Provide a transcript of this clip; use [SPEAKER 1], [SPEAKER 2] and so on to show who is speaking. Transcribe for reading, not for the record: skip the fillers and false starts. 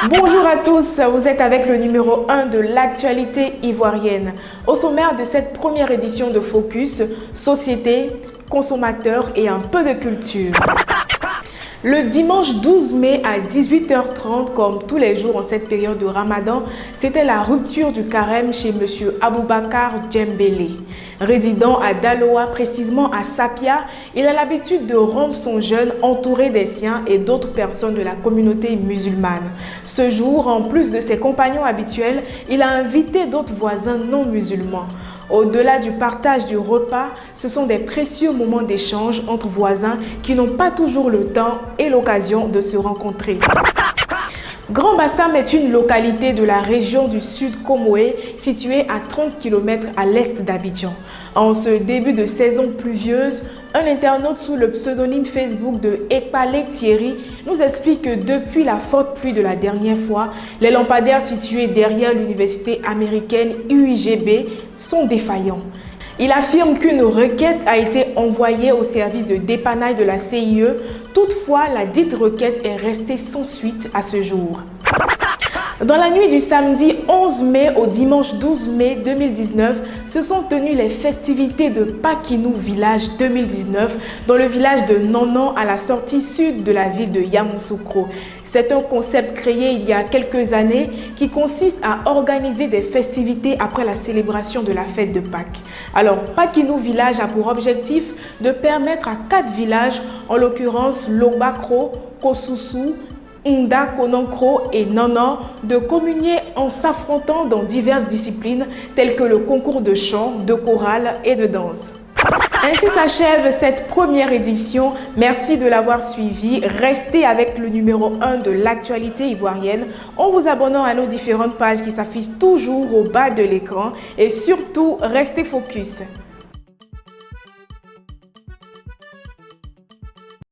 [SPEAKER 1] Bonjour à tous, vous êtes avec le numéro 1 de l'actualité ivoirienne. Au sommaire de cette première édition de Focus, société, consommateurs et un peu de culture. Le dimanche 12 mai à 18h30, comme tous les jours en cette période de Ramadan, c'était la rupture du carême chez M. Aboubakar Djembélé. Résidant à Daloa, précisément à Sapia, il a l'habitude de rompre son jeûne entouré des siens et d'autres personnes de la communauté musulmane. Ce jour, en plus de ses compagnons habituels, il a invité d'autres voisins non musulmans. Au-delà du partage du repas, ce sont des précieux moments d'échange entre voisins qui n'ont pas toujours le temps et l'occasion de se rencontrer. Grand Bassam est une localité de la région du Sud Comoé située à 30 km à l'est d'Abidjan. En ce début de saison pluvieuse, un internaute sous le pseudonyme Facebook de Ekpalé Thierry nous explique que depuis la forte pluie de la dernière fois, les lampadaires situés derrière l'université américaine UIGB sont défaillants. Il affirme qu'une requête a été envoyée au service de dépannage de la CIE. Toutefois, la dite requête est restée sans suite à ce jour. Dans la nuit du samedi 11 mai au dimanche 12 mai 2019, se sont tenues les festivités de Pakinou Village 2019 dans le village de Nanan à la sortie sud de la ville de Yamoussoukro. C'est un concept créé il y a quelques années qui consiste à organiser des festivités après la célébration de la fête de Pâques. Alors, Pakinou Village a pour objectif de permettre à 4 villages, en l'occurrence Lobakro, Kosusu, Nda Konankro et Nanan, de communier en s'affrontant dans diverses disciplines telles que le concours de chant, de chorale et de danse. Ainsi s'achève cette première édition. Merci de l'avoir suivi. Restez avec le numéro 1 de l'actualité ivoirienne en vous abonnant à nos différentes pages qui s'affichent toujours au bas de l'écran et surtout, restez focus.